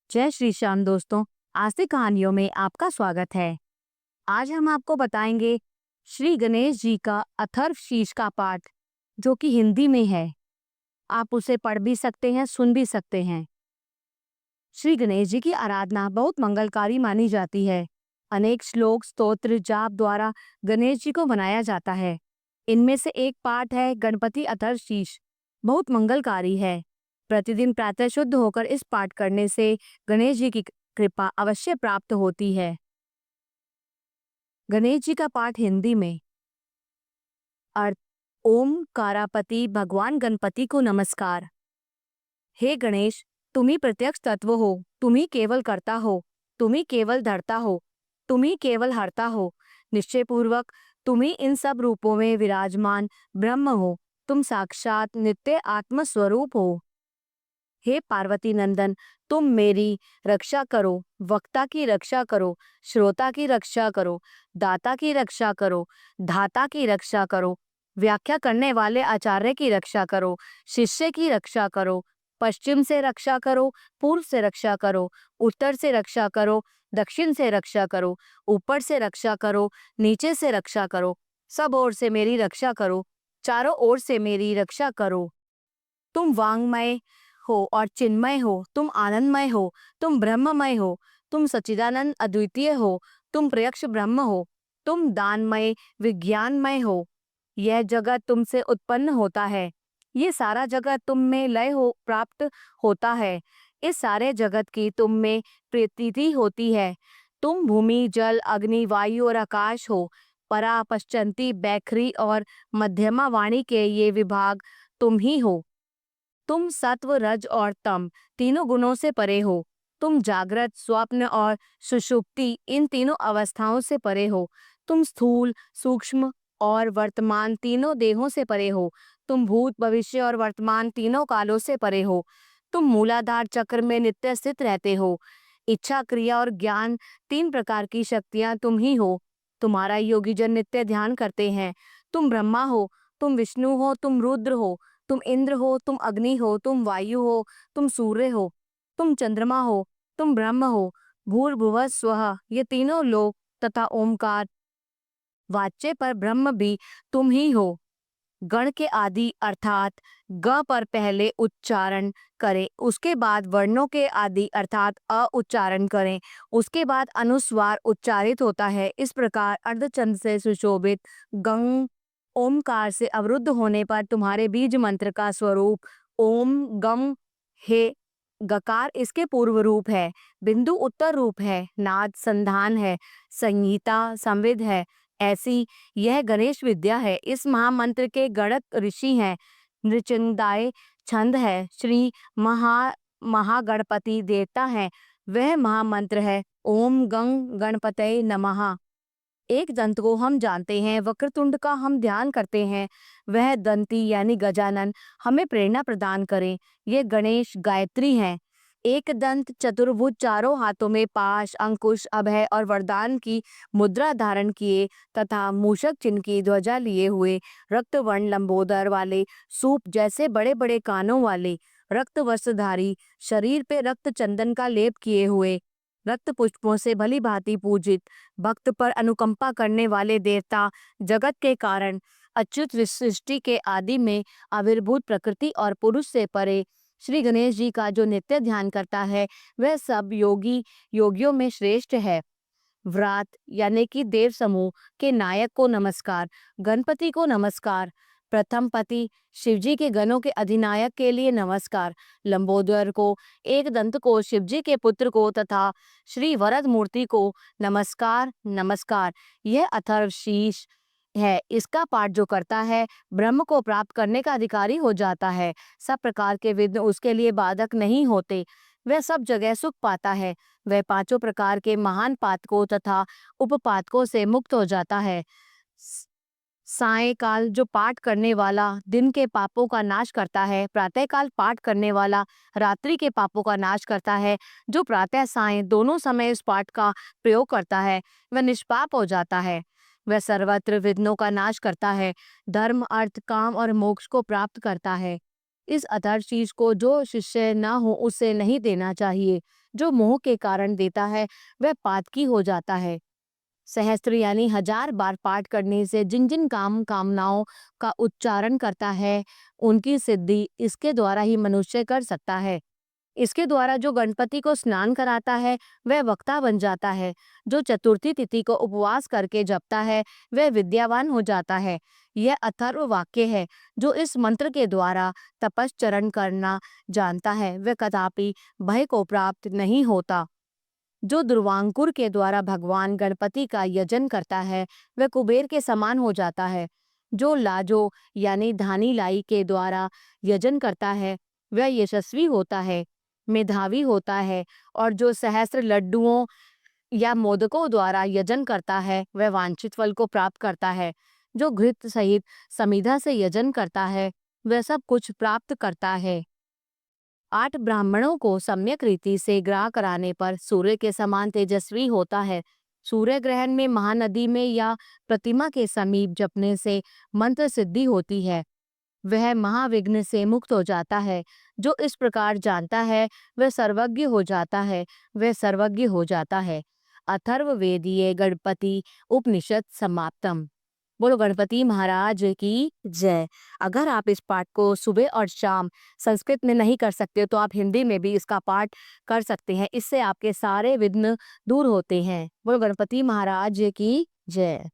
जय श्री श्याम दोस्तों। आस्तिक कहानियों में आपका स्वागत है। आज हम आपको बताएंगे श्री गणेश जी का अथर्वशीर्ष का पाठ, जो कि हिंदी में है। आप उसे पढ़ भी सकते हैं, सुन भी सकते हैं। श्री गणेश जी की आराधना बहुत मंगलकारी मानी जाती है। अनेक श्लोक, स्तोत्र, जाप द्वारा गणेश जी को मनाया जाता है। इनमें से एक पाठ है गणपति अथर्वशीर्ष, बहुत मंगलकारी है। प्रतिदिन प्रातः शुद्ध होकर इस पाठ करने से गणेश जी की कृपा अवश्य प्राप्त होती है। गणेश जी का पाठ हिंदी में। अर्थ: ओम कारापति भगवान गणपति को नमस्कार। हे गणेश, तुम ही प्रत्यक्ष तत्व हो, तुम ही केवल करता हो, तुम ही केवल धरता हो, तुम ही केवल हरता हो। निश्चय पूर्वक तुम ही इन सब रूपों में विराजमान ब्रह्म हो। तुम साक्षात नित्य आत्म स्वरूप हो। हे पार्वती नंदन, तुम मेरी रक्षा करो, वक्ता की रक्षा करो, श्रोता की रक्षा करो, दाता की रक्षा करो, धाता की रक्षा करो, व्याख्या करने वाले आचार्य की रक्षा करो, शिष्य की रक्षा करो, पश्चिम से रक्षा करो, पूर्व से रक्षा करो, उत्तर से रक्षा करो, दक्षिण से रक्षा करो, ऊपर से रक्षा करो, नीचे से रक्षा करो, सब ओर से मेरी रक्षा करो, चारों ओर से मेरी रक्षा करो। तुम वांगमय हो और चिन्मय हो, तुम आनंदमय हो, तुम ब्रह्ममय हो, तुम सच्चिदानंद अद्वितीय हो, तुम प्रत्यक्ष ब्रह्म हो, तुम दानमय विज्ञानमय हो। यह जगत तुमसे उत्पन्न होता है, ये सारा जगत तुम में लय हो प्राप्त होता है। इस सारे जगत की तुम में प्रतीति होती है। तुम भूमि, जल, अग्नि, वायु और आकाश हो। परा, पश्चंती, बैखरी और मध्यमा वाणी के ये विभाग तुम ही हो। तुम सत्व, रज और तम तीनों गुणों से परे हो। तुम जागृत, स्वप्न और सुषुप्ति इन तीनों अवस्थाओं से परे हो। तुम स्थूल, सूक्ष्म और वर्तमान तीनों देहों से परे हो। तुम भूत, भविष्य और वर्तमान तीनों कालों से परे हो। तुम मूलाधार चक्र में नित्य स्थित रहते हो। इच्छा, क्रिया और ज्ञान तीन प्रकार की शक्तियां तुम ही हो। तुम्हारा योगी जन नित्य ध्यान करते हैं। तुम ब्रह्मा हो, तुम विष्णु हो, तुम रुद्र हो, तुम इंद्र हो, तुम अग्नि हो, तुम वायु हो, तुम सूर्य हो, तुम चंद्रमा हो, तुम ब्रह्म हो। भूर्भुवः स्वः ये तीनों लोक तथा ओमकार वाच्य पर ब्रह्म भी तुम ही हो। गण के आदि अर्थात ग पर पहले उच्चारण करें, उसके बाद वर्णों के आदि अर्थात अ उच्चारण करें, उसके बाद अनुस्वार उच्चारित होता है। इस प्रकार अर्धचंद्र से सुशोभित गंग ओमकार से अवरुद्ध होने पर तुम्हारे बीज मंत्र का स्वरूप ओम गम है। गकार इसके पूर्व रूप है, बिंदु उत्तर रूप है, नाद संधान है, संहिता संविद है। ऐसी यह गणेश विद्या है। इस महामंत्र के गणक ऋषि हैं, नृचंदाय छंद है, श्री महागणपति देवता है। वह महामंत्र है ओम गंग गणपतये नमः। एक दंत को हम जानते हैं, वक्रतुंड का हम ध्यान करते हैं। वह दंती यानी गजानन हमें प्रेरणा प्रदान करें। ये गणेश गायत्री हैं। एक दंत चतुर्भुज, चारों हाथों में पाश, अंकुश, अभय और वरदान की मुद्रा धारण किए तथा मूषक चिन्ह की ध्वजा लिए हुए, रक्तवर्ण लंबोदर वाले, सूप जैसे बड़े बड़े कानों वाले, रक्त वस्त्रधारी, शरीर पे रक्त चंदन का लेप किए हुए, रक्त पुष्पों से भली भांति पूजित, भक्त पर अनुकंपा करने वाले देवता, जगत के कारण, अच्युत सृष्टि के आदि में आविर्भूत, प्रकृति और पुरुष से परे श्री गणेश जी का जो नित्य ध्यान करता है, वह सब योगियों में श्रेष्ठ है। व्रात यानी कि देव समूह के नायक को नमस्कार। गणपति को नमस्कार। प्रथम पति शिवजी के गणों के अधिनायक के लिए नमस्कार। लंबोदर को, एक दंत को, शिवजी के पुत्र को तथा श्री वरद मूर्ति को नमस्कार नमस्कार। यह अथर्वशीर्ष है। इसका पाठ जो करता है, ब्रह्म को प्राप्त करने का अधिकारी हो जाता है। सब प्रकार के विघ्न उसके लिए बाधक नहीं होते। वह सब जगह सुख पाता है। वह पांचों प्रकार के महान पातकों तथा उपपातकों से मुक्त हो जाता है। सायंकाल जो पाठ करने वाला दिन के पापों का नाश करता है, प्रातःकाल पाठ करने वाला रात्रि के पापों का नाश करता है। जो प्रातः साय दोनों समय इस पाठ का प्रयोग करता है, वह निष्पाप हो जाता है। वह सर्वत्र विघ्नों का नाश करता है, धर्म, अर्थ, काम और मोक्ष को प्राप्त करता है। इस अथर्वशीर्ष को जो शिष्य न हो उसे नहीं देना चाहिए। जो मोह के कारण देता है वह पातकी हो जाता है। सहस्त्र यानी 1000 बार पाठ करने से जिन जिन कामनाओं का उच्चारण करता है उनकी सिद्धि इसके द्वारा ही मनुष्य कर सकता है। इसके द्वारा जो गणपति को स्नान कराता है वह वक्ता बन जाता है। जो चतुर्थी तिथि को उपवास करके जपता है वह विद्यावान हो जाता है। यह अथर्व वाक्य है। जो इस मंत्र के द्वारा तपश्चरण करना जानता है वह कदापि भय को प्राप्त नहीं होता। जो दुर्वांकुर के द्वारा भगवान गणपति का यजन करता है वह कुबेर के समान हो जाता है। जो लाजो यानी धानी लाई के द्वारा यजन करता है वह यशस्वी होता है, मेधावी होता है। और जो सहस्त्र लड्डुओं या मोदकों द्वारा यजन करता है वह वांछित फल को प्राप्त करता है। जो घृत सहित समिधा से यजन करता है वह सब कुछ प्राप्त करता है। 8 ब्राह्मणों को सम्यक रीति से ग्राह कराने पर सूर्य के समान तेजस्वी होता है। सूर्य ग्रहण में, महानदी में या प्रतिमा के समीप जपने से मंत्र सिद्धि होती है। वह महाविघ्न से मुक्त हो जाता है। जो इस प्रकार जानता है वह सर्वज्ञ हो जाता है, वह सर्वज्ञ हो जाता है। अथर्ववेदीय गणपति उपनिषद समाप्तम। बोलो गणपति महाराज की जय। अगर आप इस पाठ को सुबह और शाम संस्कृत में नहीं कर सकते तो आप हिंदी में भी इसका पाठ कर सकते हैं। इससे आपके सारे विघ्न दूर होते हैं। बोलो गणपति महाराज की जय।